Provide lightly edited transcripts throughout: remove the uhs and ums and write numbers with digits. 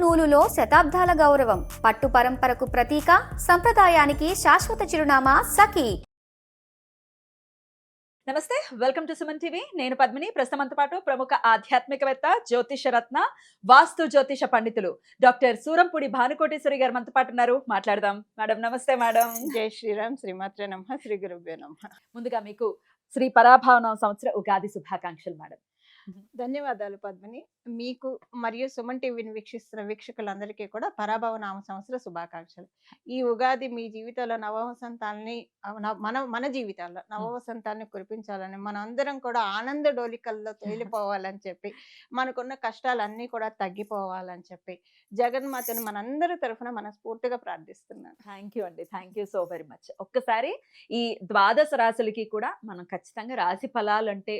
నూలులో శతాబ్దాల గౌరవం, పట్టు పరంపరకు ప్రతీక, సంప్రదాయానికి శాశ్వత చిరునామా సఖీ. నమస్తే, వెల్కమ్ టు సుమన్ టీవీ. నేను పద్మిని. ప్రస్తుతంతో పాటు ప్రముఖ ఆధ్యాత్మికవేత్త, జ్యోతిష రత్న, వాస్తు జ్యోతిష పండితులు డాక్టర్ సూరంపూడి భానుకోటేశ్వరి గారు మనతో పాటు ఉన్నారు. మాట్లాడదాం. మేడం నమస్తే. మేడం జై శ్రీరామ్. శ్రీమాత్రే నమః. శ్రీ గురుభ్యో నమః. ముందుగా మీకు శ్రీ పరాభావన సంవత్సర ఉగాది శుభాకాంక్షలు మేడం. ధన్యవాదాలు పద్మిని. మీకు మరియు సుమన్ టీవీని వీక్షిస్తున్న వీక్షకులందరికీ కూడా పరాభవ నామ సంవత్సర శుభాకాంక్షలు. ఈ ఉగాది మీ జీవితంలో నవవసంతాలని మన జీవితాల్లో నవవసంతాన్ని కురిపించాలని, మన అందరం కూడా ఆనంద డోలికల్లో తేలిపోవాలని చెప్పి, మనకున్న కష్టాలన్నీ కూడా తగ్గిపోవాలని చెప్పి జగన్మాతను మనందరి తరఫున మనస్ఫూర్తిగా ప్రార్థిస్తున్నాను. థ్యాంక్ యూ అండి. Thank you so very much. ఒక్కసారి ఈ ద్వాదశ రాశులకి కూడా మనం ఖచ్చితంగా రాశి ఫలాలు అంటే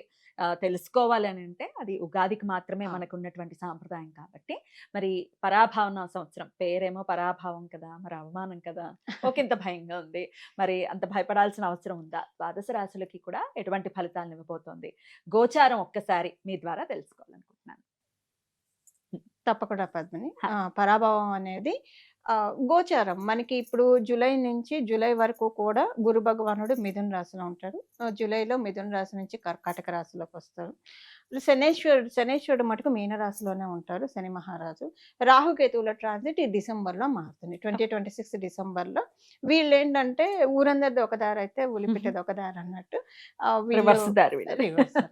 తెలుసుకోవాలి అని అంటే అది ఉగాదికి మాత్రమే మనకు ఉన్నటువంటి సాంప్రదాయం. కాబట్టి మరి పరాభావన సంవత్సరం పేరేమో పరాభావం కదా, మరి అవమానం కదా, ఒకంత భయంగా ఉంది. మరి అంత భయపడాల్సిన అవసరం ఉందా? ద్వాదశ రాశులకి కూడా ఎటువంటి ఫలితాలను ఇవ్వబోతోంది గోచారం ఒక్కసారి మీ ద్వారా తెలుసుకోవాలనుకుంటున్నాను. తప్పకుండా పద్మిని. పరాభవం అనేది గోచారం మనకి ఇప్పుడు జూలై వరకు కూడా గురు భగవానుడు మిథున రాశిలో ఉంటాడు. జూలైలో మిథున రాశి నుంచి కర్కాటక రాశిలోకి వస్తారు. శనేశ్వరుడు మటుకు మీన రాశిలోనే ఉంటారు, శని మహారాజు. రాహుకేతువుల ట్రాన్సిట్ ఈ డిసెంబర్లో మారుతుంది. 2026 డిసెంబర్లో. వీళ్ళు ఏంటంటే ఊరందరిది ఒక దారి అయితే ఉలిపిట్టది ఒక దారి అన్నట్టు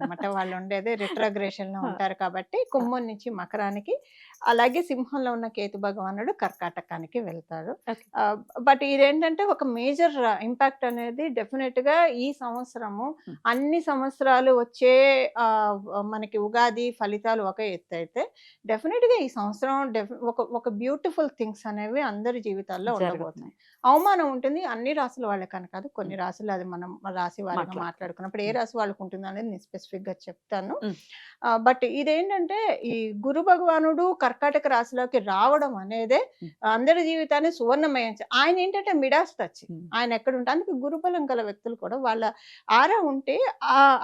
అనమాట. వాళ్ళు ఉండేది రిట్రోగ్రేషన్ లో ఉంటారు కాబట్టి కుంభం నుంచి మకరానికి, అలాగే సింహంలో ఉన్న కేతు భగవానుడు కర్కాటకానికి వెళ్తారు. బట్ ఇదేంటంటే ఒక మేజర్ ఇంపాక్ట్ అనేది డెఫినెట్ గా ఈ సంవత్సరము, అన్ని సంవత్సరాలు వచ్చే మనకి ఉగాది ఫలితాలు ఒక ఎత్తు అయితే, డెఫినెట్ గా ఈ సంవత్సరం ఒక బ్యూటిఫుల్ థింగ్స్ అనేవి అందరి జీవితాల్లో ఉండబోతున్నాయి. అవమానం ఉంటుంది అన్ని రాశుల వాళ్ళకని కాదు, కొన్ని రాశులు అది మనం రాశి వారిగా మాట్లాడుకున్నప్పుడు ఏ రాశి వాళ్ళకు ఉంటుంది అనేది నేను స్పెసిఫిక్ గా చెప్తాను. బట్ ఇదేంటంటే ఈ గురు భగవానుడు కర్కాటక రాశిలోకి రావడం అనేదే అందరి జీవితాన్ని సువర్ణమయం. ఆయన ఏంటంటే మిడాస్ టచ్, ఆయన ఎక్కడ ఉంటే, అందుకే గురుబలం గల వ్యక్తులు కూడా వాళ్ళ ఆరా ఉంటే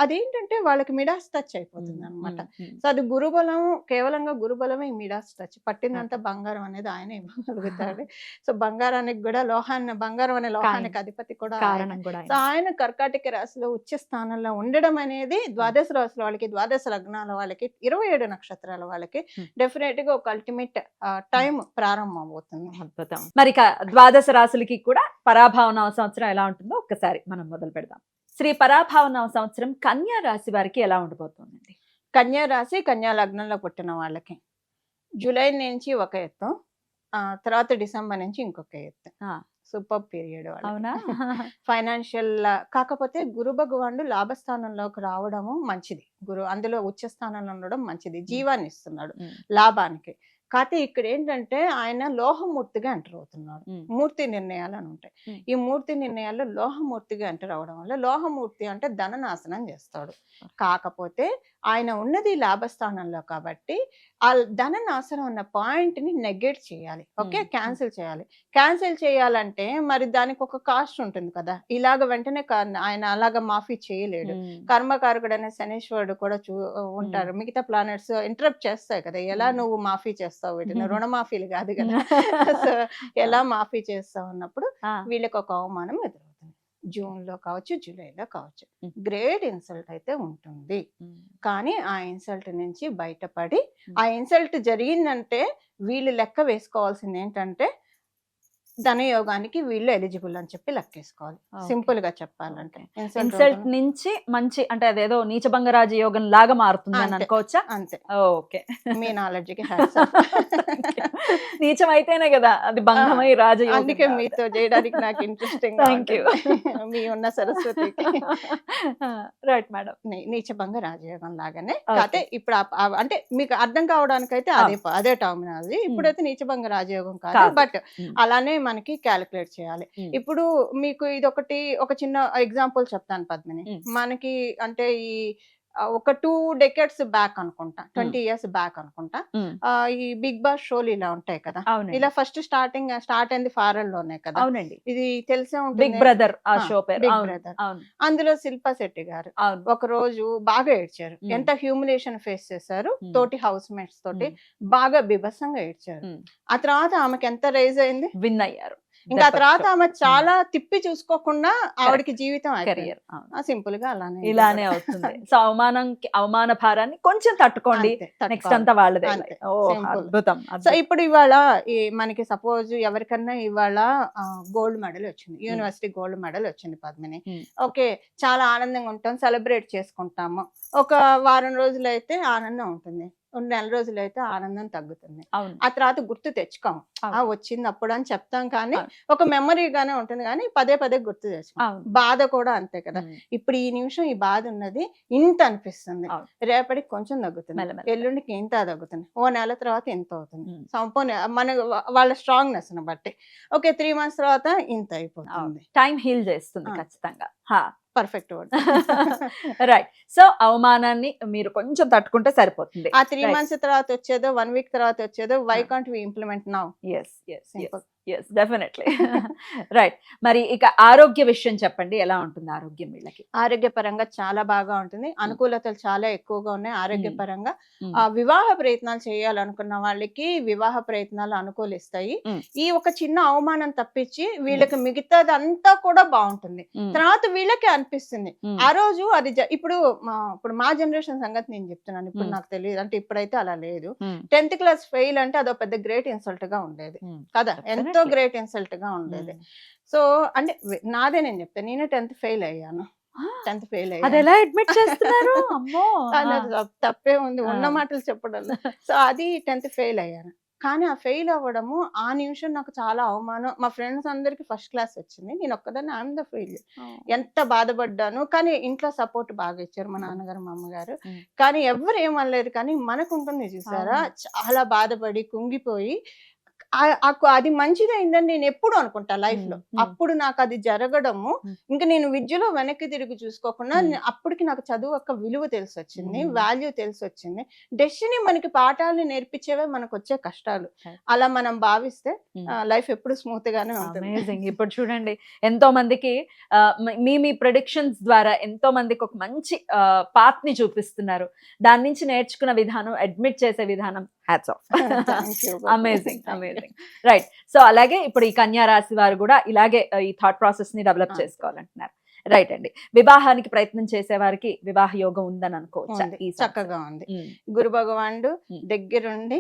అదేంటంటే వాళ్ళకి మిడాస్ టచ్ అయిపోతుంది అనమాట. సో అది గురుబలం, కేవలంగా గురుబలమే మిడాస్ టచ్. పట్టిందంతా బంగారం అనేది ఆయన ఇవ్వగలుగుతాడు. సో బంగారానికి కూడా బంగారం అనే లోహానికి అధిపతి కూడా. సో ఆయన కర్కాటక రాశిలో ఉచ్చ స్థానంలో ఉండడం అనేది ద్వాదశ రాశుల వాళ్ళకి, ద్వాదశ లగ్నాల వాళ్ళకి, 27 నక్షత్రాల వాళ్ళకి డెఫినెట్ గా ఒక అల్టిమేట్ టైం ప్రారంభం అవుతుంది. అద్భుతం. మరి ద్వాదశ రాశులకి కూడా పరాభావన సంవత్సరం ఎలా ఉంటుందో ఒక్కసారి మనం మొదలు పెడదాం. శ్రీ పరాభావన సంవత్సరం కన్యా రాశి వారికి ఎలా ఉండబోతుందండి? కన్యా రాశి, కన్యా లగ్నంలో పుట్టిన వాళ్ళకి జూలై నుంచి ఒక ఎత్తు, తర్వాత డిసెంబర్ నుంచి ఇంకొక ఎత్తు. Super period. అవునా? ఫైనాన్షియల్ కాకపోతే గురు భగవానుడు లాభస్థానంలోకి రావడము మంచిది. అందులో ఉచ్చ స్థానంలో ఉండడం మంచిది, జీవాన్ని ఇస్తున్నాడు లాభానికి. కాకపోతే ఇక్కడ ఏంటంటే ఆయన లోహమూర్తిగా ఎంటర్ అవుతున్నాడు. మూర్తి నిర్ణయాలు అని ఉంటాయి. ఈ మూర్తి నిర్ణయాల్లో లోహమూర్తిగా ఎంటర్ అవడం వల్ల, లోహమూర్తి అంటే ధన నాశనం చేస్తాడు. కాకపోతే ఆయన ఉన్నది లాభస్థానంలో కాబట్టి ఆ ధన నాశనం ఉన్న పాయింట్ ని నెగెట్ చేయాలి. ఓకే, క్యాన్సిల్ చేయాలి. క్యాన్సిల్ చేయాలంటే మరి దానికి ఒక కాస్ట్ ఉంటుంది కదా. ఇలాగ వెంటనే ఆయన అలాగ మాఫీ చేయలేడు. కర్మకారకుడు అనే శనీశ్వరుడు కూడా ఉంటారు. మిగతా ప్లానెట్స్ ఇంటరప్ట్ చేస్తాయి కదా, ఎలా నువ్వు మాఫీ చేస్తావు వీటిని, రుణమాఫీలు కాదు కదా. సో ఎలా మాఫీ చేస్తావు అన్నప్పుడు వీళ్ళకి ఒక అవమానం ఎదురవుతుంది. జూన్ లో కావచ్చు, జూలైలో కావచ్చు, గ్రేట్ ఇన్సల్ట్ అయితే ఉంటుంది. కానీ ఆ ఇన్సల్ట్ నుంచి బయటపడి, ఆ ఇన్సల్ట్ జరిగిందంటే వీళ్ళు లెక్క వేసుకోవాల్సింది ఏంటంటే ధనయోగానికి వీళ్ళు ఎలిజిబుల్ అని చెప్పి లెక్కేసుకోవాలి. సింపుల్ గా చెప్పాలంటే ఇన్సల్ట్ నుంచి మంచి అంటే అదేదో నీచభంగరాజ యోగం లాగా మారుతుంది అని అనుకోవచ్చా? అంతే. ఓకే, మీ నాలెడ్జ్కి నీచం అయితేనే కదా అది భంగమై రాజయోగం. అందుకే మీతో చేయడానికి నాకు ఇంట్రెస్టింగ్. మీ ఉన్న సరస్వతికి. Right madam. నీచభంగ రాజయోగం లాగానే. కాకపోతే ఇప్పుడు అంటే మీకు అర్థం కావడానికి అయితే అదే టర్మినాలజీ. ఇప్పుడైతే నీచభంగ రాజయోగం కాదు, బట్ అలానే మనకి క్యాలిక్యులేట్ చేయాలి. ఇప్పుడు మీకు ఇదొకటి ఒక చిన్న ఎగ్జాంపుల్ చెప్తాను పద్మిని. మనకి అంటే ఈ ఒక 2 డెకేడ్స్ బ్యాక్ అనుకుంటా, 20 ఇయర్స్ బ్యాక్ అనుకుంటా. ఈ బిగ్ బాస్ షోలు ఇలా ఉంటాయి కదా, అవునండి ఇలా ఫస్ట్ స్టార్ట్ అయింది ఫారెన్ లోనే కదా. అవునండి ఇది తెలిసే బిగ్ ఉంటుంది, బ్రదర్ ఆ ఆ, షో పేరు. బిగ్ అవును బ్రదర్. అవును అందులో శిల్పా శెట్టి గారు అవును ఒక రోజు బాగా ఏడ్చారు. మ్మ్. ఎంత హ్యూమిలేషన్ ఫేస్ చేశారు మ్మ్. తోటి హౌస్ మేట్స్ తోటి, మ్మ్. బాగా బీభత్సంగా ఏడ్చారు. మ్మ్. ఆ తర్వాత ఆమెకి ఎంత రైజ్ అయింది, విన్ అయ్యారు ఇంకా ఆ తర్వాత ఆమె చాలా తిప్పి చూసుకోకుండా ఆవిడకి జీవితం అయిపోయింది. కెరియర్ సింపుల్ గా అలానే ఇది ఇలానే కూడా. అవుతుంది. సో అవమాన భారాన్ని కొంచెం తట్టుకోండి, అంతే, నెక్స్ట్ తట్టుకోవాలి. అంతా వాళ్ళదే. అంతే, ఓ simple. అద్భుతం సో అద్భుతం. ఇప్పుడు ఇవాళ మనకి సపోజ్ ఎవరికన్నా ఇవాళ గోల్డ్ మెడల్ వచ్చింది, యూనివర్సిటీ గోల్డ్ మెడల్ వచ్చింది పద్మిని. Hmm. ఓకే, చాలా ఆనందంగా ఉంటాం, సెలబ్రేట్ చేసుకుంటాము. ఒక వారం రోజులు అయితే ఆనందం ఉంటుంది, 2 నెల రోజులు అయితే ఆనందం తగ్గుతుంది. అవును ఆ తర్వాత గుర్తు తెచ్చుకోం, అవును. వచ్చింది అప్పుడు అని చెప్తాం, కానీ అవును. ఒక మెమరీగానే ఉంటుంది, కానీ పదే పదే గుర్తు తెచ్చుకోం. అవును బాధ కూడా అంతే కదా. మ్మ్. ఇప్పుడు ఈ నిమిషం ఈ బాధ ఉన్నది ఇంత అనిపిస్తుంది, అవును. రేపటికి కొంచెం తగ్గుతుంది, మెల్లమెల్ల. ఎల్లుండికి ఇంత తగ్గుతుంది, ఓ నెల తర్వాత ఇంత అవుతుంది. మ్మ్. సంపూర్ణ మన వాళ్ళ స్ట్రాంగ్నెస్ ని బట్టి ఓకే 3 months తర్వాత ఇంత అయిపోతుంది. టైం హీల్ చేస్తుంది ఆ. ఖచ్చితంగా. Perfect word. రైట్. సో అవమానాన్ని మీరు కొంచెం తట్టుకుంటే సరిపోతుంది. ఆ 3 Right. months తర్వాత వచ్చేదో 1 week తర్వాత వచ్చేదో, వై ఆ. Can't we implement now? Yes yes Simple. Yes definitely. Right. మరి ఇక ఆరోగ్య విషయం చెప్పండి, ఎలా ఉంటుంది ఆరోగ్యం వీళ్ళకి? ఆరోగ్యపరంగా చాలా బాగా ఉంటుంది, అనుకూలతలు చాలా ఎక్కువగా ఉన్నాయి ఆరోగ్యపరంగా. మ్మ్. వివాహ ప్రయత్నాలు చేయాలనుకున్న వాళ్ళకి వివాహ ప్రయత్నాలు అనుకూలిస్తాయి. మ్మ్. ఈ ఒక చిన్న అవమానం తప్పించి వీళ్ళకి మిగతాదంతా కూడా బాగుంటుంది. మ్మ్. తర్వాత వీళ్ళకి అనిపిస్తుంది మ్మ్. ఆ రోజు అది ఇప్పుడు మా జనరేషన్ సంగతి నేను చెప్తున్నాను, ఇప్పుడు మ్మ్. నాకు తెలియదు, అంటే ఇప్పుడైతే అలా లేదు. మ్మ్. 10th class ఫెయిల్ అంటే అదో పెద్ద గ్రేట్ ఇన్సల్ట్ గా ఉండేది మ్మ్. కదా, ఎంతో Definitely. గ్రేట్ ఇన్సల్ట్ గా ఉండేది. మ్మ్. సో అంటే నాదే నేను చెప్తాను, నేను 10th ఫెయిల్ అయ్యాను, 10th ఫెయిల్ అది అయ్యాను. ఎలా అడ్మిట్ చేస్తున్నారు? అమ్మో. కానీ అది తప్పే ఉంది, ఉన్న ఆ. మాటలు చెప్పడం. సో అది 10th ఫెయిల్ అయ్యాను. కానీ ఆ ఫెయిల్ అవ్వడము ఆ నిమిషం నాకు చాలా అవమానం. మా ఫ్రెండ్స్ అందరికి ఫస్ట్ క్లాస్ వచ్చింది, నేను ఒక్కదాన్ని ఐఎమ్ ద ఫెయిల్. ఎంత బాధపడ్డాను, కానీ ఇంట్లో సపోర్ట్ బాగా ఇచ్చారు మా నాన్నగారు మా అమ్మగారు. మ్మ్. కానీ ఎవరు ఏమనలేదు, కానీ మనకు ఉంటుంది చూసారా, అవును. చాలా బాధపడి కుంగిపోయి అది మంచిదైందని నేను ఎప్పుడు అనుకుంటా లైఫ్ లో. అప్పుడు నాకు అది జరగడము, ఇంకా నేను విద్యలో వెనక్కి తిరిగి చూసుకోకుండా అప్పటికి నాకు చదువు యొక్క విలువ తెలిసి వచ్చింది, వాల్యూ తెలిసి వచ్చింది. డెస్టినీ మనకి పాఠాలను నేర్పించేవే మనకు వచ్చే కష్టాలు. అలా మనం భావిస్తే లైఫ్ ఎప్పుడు స్మూత్ గానే ఉంటుంది. అమేజింగ్. ఇప్పుడు చూడండి, ఎంతో మందికి మీ ప్రెడిక్షన్స్ ద్వారా ఎంతో మందికి ఒక మంచి పాత్ ని చూపిస్తున్నారు. దాని నుంచి నేర్చుకున్న విధానం, అడ్మిట్ చేసే విధానం, hats off. Amazing amazing. Right. So అలాగే ఇప్పుడు ఈ కన్యా రాశి వారు కూడా ఇలాగే ఈ థాట్ ప్రాసెస్ ని డెవలప్ చేసుకోవాలంటున్నారు. రైట్ అండి. వివాహానికి ప్రయత్నం చేసే వారికి వివాహ యోగం ఉందని అనుకోవచ్చా? ఈ చక్కగా ఉంది. గురు భగవానుడు దగ్గరుండి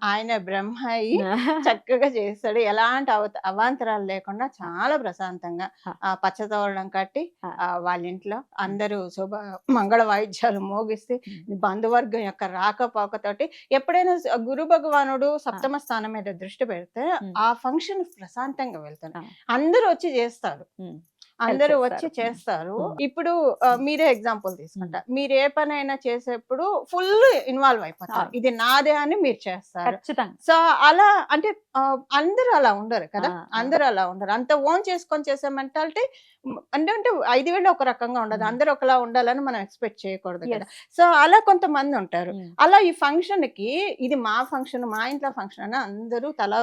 ఆయన బ్రహ్మ అయ్యి చక్కగా చేస్తాడు, ఎలాంటి అవాంతరాలు లేకుండా చాలా ప్రశాంతంగా పచ్చతోరణం కట్టి వాళ్ళ ఇంట్లో అందరూ మంగళ వాయిద్యాలు మోగిస్తే బంధువర్గం యొక్క రాకపోకతోటి ఎప్పుడైనా గురు భగవానుడు సప్తమ స్థానం మీద దృష్టి పెడితే ఆ ఫంక్షన్ ప్రశాంతంగా వెళ్తాడు. అందరూ వచ్చి చేస్తారు, అందరూ వచ్చి చేస్తారు. ఇప్పుడు మీరే ఎగ్జాంపుల్ తీసుకుంటా, మీరు ఏ పని అయినా చేసేప్పుడు ఫుల్ ఇన్వాల్వ్ అయిపోతారు, ఇది నాదే అని మీరు చేస్తారు. సో అలా అంటే అందరూ అలా ఉండరు కదా, అందరూ అలా ఉండరు. అంత ఓన్ చేసుకొని చేసే మెంటాలిటీ అంటే 5,000 ఒక రకంగా ఉండదు, అందరూ ఒకలా ఉండాలని మనం ఎక్స్పెక్ట్ చేయకూడదు కదా. సో అలా కొంతమంది ఉంటారు. అలా ఈ ఫంక్షన్ కి ఇది మా ఫంక్షన్, మా ఇంట్లో ఫంక్షన్ అని అందరూ తలా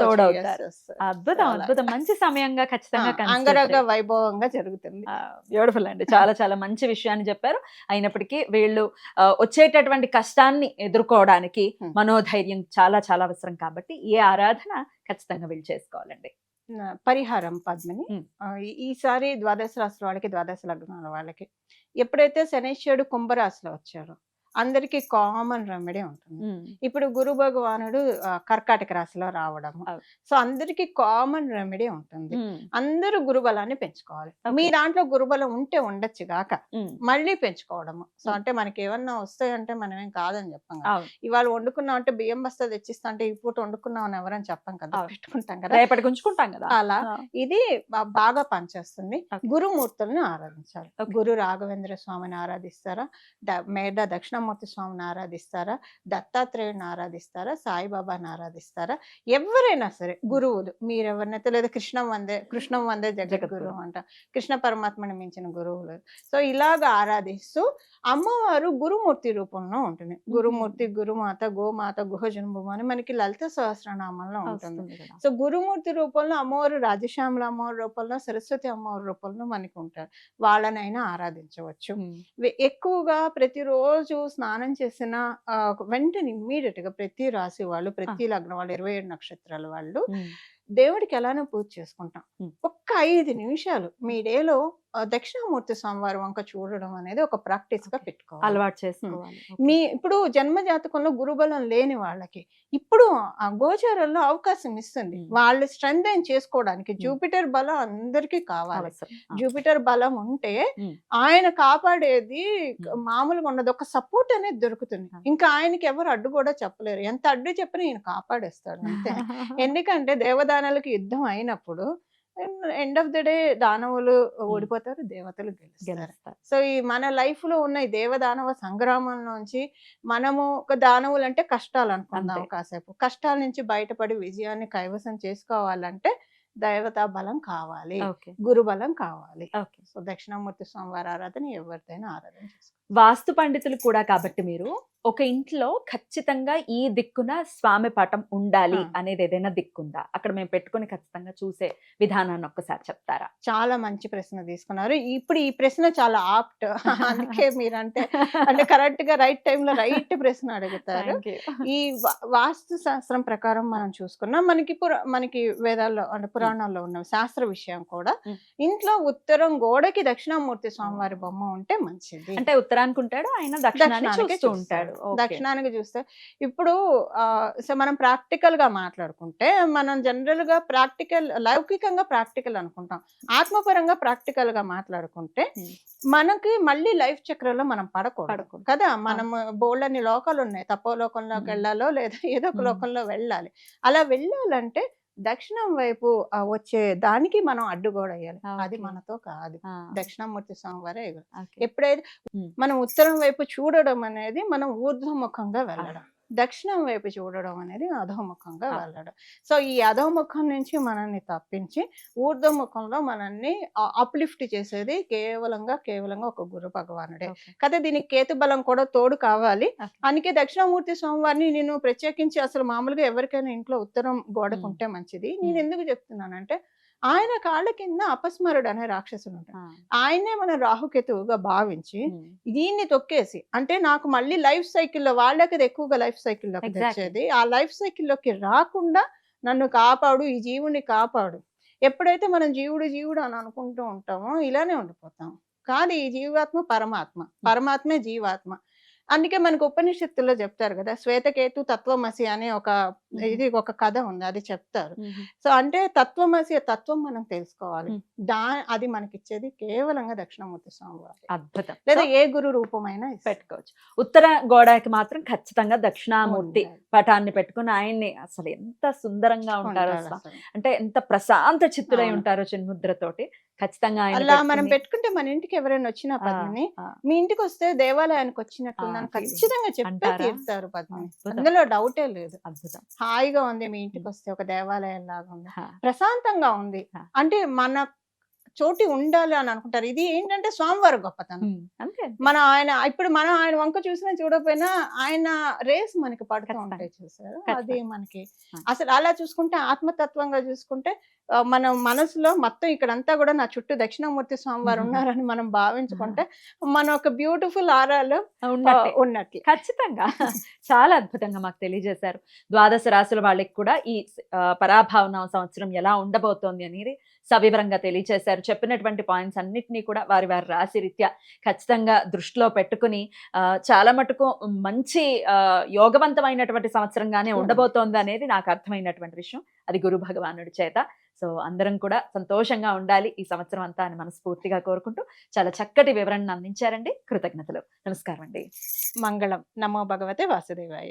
అద్భుతం అద్భుతం. మంచి సమయంగా ఖచ్చితంగా అంగరంగ వైభవంగా జరుగుతుంది. బ్యూటిఫుల్ అండి, చాలా చాలా మంచి విషయాన్ని చెప్పారు. అయినప్పటికీ వీళ్ళు వచ్చేటటువంటి కష్టాన్ని ఎదుర్కోవడానికి మనోధైర్యం చాలా చాలా అవసరం కాబట్టి ఏ ఆరాధన ఖచ్చితంగా వీళ్ళు చేసుకోవాలండి? పరిహారం పద్మిని, ఈసారి ద్వాదశ రాశుల వాళ్ళకి, ద్వాదశ లగ్నాల వాళ్ళకి ఎప్పుడైతే శనీశ్వరుడు కుంభరాశిలో వచ్చారో అందరికి కామన్ రెమెడీ ఉంటుంది. ఇప్పుడు గురు భగవానుడు కర్కాటక రాశిలో రావడము, సో అందరికి కామన్ రెమెడీ ఉంటుంది. అందరూ గురుబలాన్ని పెంచుకోవాలి. మీ దాంట్లో గురుబలం ఉంటే ఉండొచ్చు గాక మళ్ళీ పెంచుకోవడము. సో అంటే మనకి ఏమన్నా వస్తాయంటే మనం ఏం కాదని చెప్పాం కదా. ఇవాళ వండుకున్నాం అంటే బియ్యం బస్తా తెచ్చిస్తా అంటే ఈ పూట వండుకున్నాం అని ఎవరని చెప్పాం కదా, పెట్టుకుంటాం కదా, రేపటికి ఉంచుకుంటాం కదా. అలా ఇది బాగా పనిచేస్తుంది. గురుమూర్తుల్ని ఆరాధించాలి. గురు రాఘవేంద్ర స్వామిని ఆరాధిస్తారా, మేధా దక్షిణ దక్షిణామూర్తి స్వామిని ఆరాధిస్తారా, దత్తాత్రేయుని ఆరాధిస్తారా, సాయిబాబాని ఆరాధిస్తారా, ఎవరైనా సరే గురువులు మీరెవరినైతే, లేదా కృష్ణం వందే జగద్గురు అంట, కృష్ణ పరమాత్మని మించిన గురువులు. సో ఇలాగ ఆరాధిస్తూ అమ్మవారు గురుమూర్తి రూపంలో ఉంటుంది. గురుమూర్తి, గురుమాత, గోమాత, గుహజన్మభూమి అని మనకి లలిత సహస్రనామంలో ఉంటుంది. సో గురుమూర్తి రూపంలో అమ్మవారు రాజశ్యామల అమ్మవారి రూపంలో, సరస్వతి అమ్మవారి రూపంలో మనకి ఉంటారు. వాళ్ళనైనా ఆరాధించవచ్చు. ఎక్కువగా ప్రతిరోజు స్నానం చేసిన వెంటనే ఇమ్మీడియట్ గా ప్రతి రాశి వాళ్ళు, ప్రతి లగ్నం వాళ్ళు, 27 నక్షత్రాల వాళ్ళు దేవుడికి ఎలానో పూజ చేసుకుంటాం. ఒక్క 5 నిమిషాలు మీ డేలో దక్షిణామూర్తి స్వామివారి వంక చూడడం అనేది ఒక ప్రాక్టీస్ గా పెట్టుకోవాలి, అలవాటు చేసుకోవాలి. ఇప్పుడు జన్మ జాతకంలో గురుబలం లేని వాళ్ళకి ఇప్పుడు ఆ గోచారంలో అవకాశం ఇస్తుంది వాళ్ళు స్ట్రెంగ్ చేసుకోవడానికి. జూపిటర్ బలం అందరికీ కావాలి. జూపిటర్ బలం ఉంటే ఆయన కాపాడేది మామూలుగా ఉండదు, ఒక సపోర్ట్ అనేది దొరుకుతుంది. ఇంకా ఆయనకి ఎవరు అడ్డు కూడా చెప్పలేరు, ఎంత అడ్డు చెప్పినా ఈయన కాపాడేస్తాడు అంతే. ఎందుకంటే దేవదానాలకు యుద్ధం అయినప్పుడు ఎండ్ ఆఫ్ ద డే దానవులు ఓడిపోతారు, దేవతలు గెలుస్తారు. సో ఈ మన లైఫ్ లో ఉన్న ఈ దేవదానవ సంగ్రామం నుంచి మనము ఒక దానవులు అంటే కష్టాలు అనుకుందాం కాసేపు, కష్టాల నుంచి బయటపడి విజయాన్ని కైవసం చేసుకోవాలంటే దేవతా బలం కావాలి, గురు బలం కావాలి. సో దక్షిణామూర్తి స్వామివారి ఆరాధన ఎవరిదైనా ఆరాధన చేసుకోవాలి. వాస్తు పండితులు కూడా కాబట్టి మీరు ఒక ఇంట్లో ఖచ్చితంగా ఈ దిక్కున స్వామి పటం ఉండాలి అనేది ఏదైనా దిక్కుందా, అక్కడ మేము పెట్టుకుని ఖచ్చితంగా చూసే విధానాన్ని ఒక్కసారి చెప్తారా? చాలా మంచి ప్రశ్న తీసుకున్నారు. ఇప్పుడు ఈ ప్రశ్న చాలా ఆప్ట్, అందుకే మీరంటే కరెక్ట్ గా రైట్ టైంలో రైట్ ప్రశ్న అడుగుతారు. ఈ వాస్తు శాస్త్రం ప్రకారం మనం చూసుకున్నాం, మనకి వేదాల్లో అంటే పురాణాల్లో ఉన్న శాస్త్ర విషయం కూడా, ఇంట్లో ఉత్తరం గోడకి దక్షిణామూర్తి స్వామివారి బొమ్మ ఉంటే మంచిది. అంటే ఉత్తరానికి ఉంటాడు ఆయన, దక్షిణానికి చూస్తాడు. దక్షిణానికి చూస్తే ఇప్పుడు మనం ప్రాక్టికల్ గా మాట్లాడుకుంటే, మనం జనరల్ గా లౌకికంగా ప్రాక్టికల్ అనుకుంటాం. ఆత్మపరంగా ప్రాక్టికల్ గా మాట్లాడుకుంటే మనకి మళ్ళీ లైఫ్ చక్రంలో మనం పడకూడదు కదా. మనం బోల్డని లోకాలు ఉన్నాయి, తపోలోకంలోకి వెళ్ళాలో లేదా ఏదో ఒక లోకంలో వెళ్ళాలి. అలా వెళ్ళాలంటే దక్షిణం వైపు వచ్చే దానికి మనం అడ్డుగోడయ్యాలి, అది మనతో కాదు. దక్షిణామూర్తి స్వామి వారే. ఎప్పుడైతే మనం ఉత్తరం వైపు చూడడం అనేది మనం ఊర్ధ్వముఖంగా వెళ్ళడం, దక్షిణం వైపు చూడడం అనేది అధోముఖంగా వెళ్ళడం. సో ఈ అధోముఖం నుంచి మనల్ని తప్పించి ఊర్ధ్వముఖంలో మనల్ని అప్లిఫ్ట్ చేసేది కేవలంగా ఒక గురు భగవానుడే కదా. దీనికి కేతు బలం కూడా తోడు కావాలి. అందుకే దక్షిణామూర్తి స్వామివారిని నేను ప్రత్యేకించి అసలు మామూలుగా ఎవరికైనా ఇంట్లో ఉత్తరం గోడకుంటే మంచిది. నేను ఎందుకు చెప్తున్నానంటే, ఆయన కాళ్ళ కింద అపస్మరుడు అనే రాక్షసుడు ఉంటాడు. ఆయనే మన రాహుకేతువుగా భావించి దీన్ని తొక్కేసి, అంటే నాకు మళ్ళీ లైఫ్ సైకిల్లో, వాళ్ళకి ఎక్కువగా లైఫ్ సైకిల్లోకి తెచ్చేది, ఆ లైఫ్ సైకిల్లోకి రాకుండా నన్ను కాపాడు, ఈ జీవుని కాపాడు. ఎప్పుడైతే మనం జీవుడు అని అనుకుంటూ ఉంటామో ఇలానే ఉండిపోతాం. కాదు, ఈ జీవాత్మ పరమాత్మే జీవాత్మ. అందుకే మనకు ఉపనిషత్తుల్లో చెప్తారు కదా, శ్వేతకేతు తత్వమసి అనే ఒక కథ ఉంది, అది చెప్తారు. సో అంటే తత్వమసి తత్వం మనం తెలుసుకోవాలి, అది మనకిచ్చేది కేవలంగా దక్షిణామూర్తి స్వామి వారు. అద్భుతం. లేదా ఏ గురు రూపమైనా పెట్టుకోవచ్చు. ఉత్తర గోడకి మాత్రం ఖచ్చితంగా దక్షిణామూర్తి పటాన్ని పెట్టుకుని ఆయన్ని అసలు ఎంత సుందరంగా ఉంటారో, అంటే ఎంత ప్రశాంత చిత్తులై ఉంటారో చిన్ముద్రతోటి. ఖచ్చితంగా అలా మనం పెట్టుకుంటే మన ఇంటికి ఎవరైనా వచ్చినా పద్మిని, మీ ఇంటికి వస్తే దేవాలయానికి వచ్చినట్టు ఖచ్చితంగా చెప్పే తీరుతారు పద్మిని, అందులో డౌటే లేదు. అద్భుతం. హాయిగా ఉంది, మీ ఇంటికి వస్తే ఒక దేవాలయం లాగా ఉంది, ప్రశాంతంగా ఉంది, అంటే మన చోటి ఉండాలి అని అనుకుంటారు. ఇది ఏంటంటే స్వామివారి గొప్పతనం. మనం ఆయన వంక చూసినా చూడకపోయినా ఆయన రేస్ మనకి పడుతూ ఉంటాయి, చూసారు. అది మనకి అసలు అలా చూసుకుంటే, ఆత్మతత్వంగా చూసుకుంటే, మన మనసులో మొత్తం ఇక్కడంతా కూడా నా చుట్టూ దక్షిణామూర్తి స్వామివారు ఉన్నారని మనం భావించుకుంటే మన ఒక బ్యూటిఫుల్ ఆరాలు ఉన్నట్లు. ఖచ్చితంగా చాలా అద్భుతంగా మాకు తెలియజేశారు. ద్వాదశ రాశుల వాళ్ళకి కూడా ఈ పరాభావన సంవత్సరం ఎలా ఉండబోతోంది అనేది సవివరంగా తెలియజేశారు. చెప్పినటువంటి పాయింట్స్ అన్నిటినీ కూడా వారి రాశి రీత్యా ఖచ్చితంగా దృష్టిలో పెట్టుకుని చాలా మటుకు మంచి యోగవంతమైనటువంటి సంవత్సరంగానే ఉండబోతోంది అనేది నాకు అర్థమైనటువంటి విషయం. అది గురు భగవానుడి చేత. సో అందరం కూడా సంతోషంగా ఉండాలి ఈ సంవత్సరం అంతా అని మనస్ఫూర్తిగా కోరుకుంటూ చాలా చక్కటి వివరణను అందించారండి. కృతజ్ఞతలు. నమస్కారం అండి. మంగళం. నమో భగవతే వాసుదేవాయ.